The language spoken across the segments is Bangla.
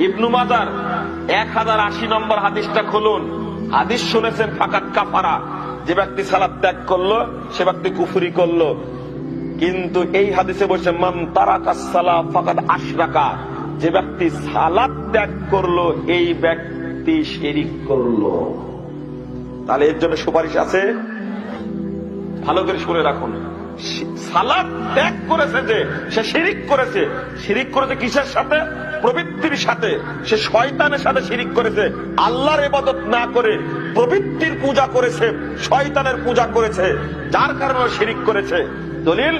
ইবনু মাজার 1080 নম্বর হাদিসটা খুলুন। হাদিস শুনেছেন ফাকাত কাফারা, যে ব্যক্তি সালাত ত্যাগ করলো সে ব্যক্তি কুফরি করলো। কিন্তু এই হাদিসে বলছে মান তারাকাস সালাহ ফাকাদ আশরাকা, যে ব্যক্তি সালাত ত্যাগ করলো এই ব্যক্তি শিরিক করলো। তাহলে এর জন্য সুপারিশ আছে? ভালো করে শুনে রাখুন, সালাত ত্যাগ করেছে যে সে শিরিক করেছে। শিরিক করেছে কিসের সাথে? প্রবৃত্তির সাথে। সে শয়তানের সাথে শিরিক করেছে। আল্লাহর ইবাদত না করে প্রবৃত্তির পূজা করেছে, শয়তানের পূজা করেছে, যার কারণে শিরিক করেছে। দলিল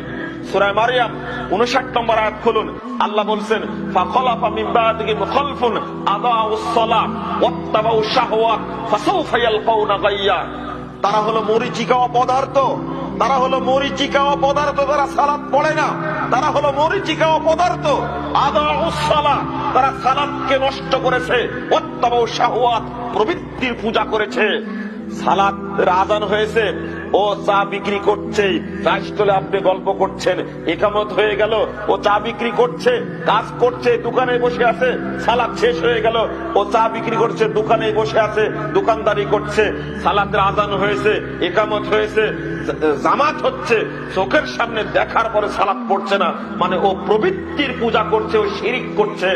সূরা মারইয়াম 59 নম্বর আয়াত খুলুন। আল্লাহ বলছেন ফাখলাফা মিন বাদিহিম খালফুন আদাউস সালাত ওয়াত্তাবাউ শাহওয়াত ফাসাউফা ইয়ালকাউনা গায়্যা। তারা হলো মরীচিকা অপদার্থ, তারা হলো মরীচিকা অপদার্থ, তারা সালাত পড়ে না, তারা হলো মরীচিকা অপদার্থ। আদাউস সালাত, তারা সালাতকে নষ্ট করেছে। ওয়াত্তাবাউ শাহওয়াত, প্রবৃত্তির পূজা করেছে। সালাতের আযান হয়েছে, ও চা বিক্রি করছে, রাষ্ট্রে আপনি গল্প করছেন, ইকামত হয়ে গেল, ও চা বিক্রি করছে, কাজ করছে, দোকানে বসে আছে, সালাত শেষ হয়ে গেল, ও চা বিক্রি করছে, দোকানে বসে আছে, দোকানদারি করছে। সালাতের আযান হয়েছে, ইকামত হয়েছে, জামাত হচ্ছে, চোখের সামনে দেখার পরে সালাত পড়ছে না, মানে ও প্রবৃত্তির পূজা করছে, ও শিরিক করছে।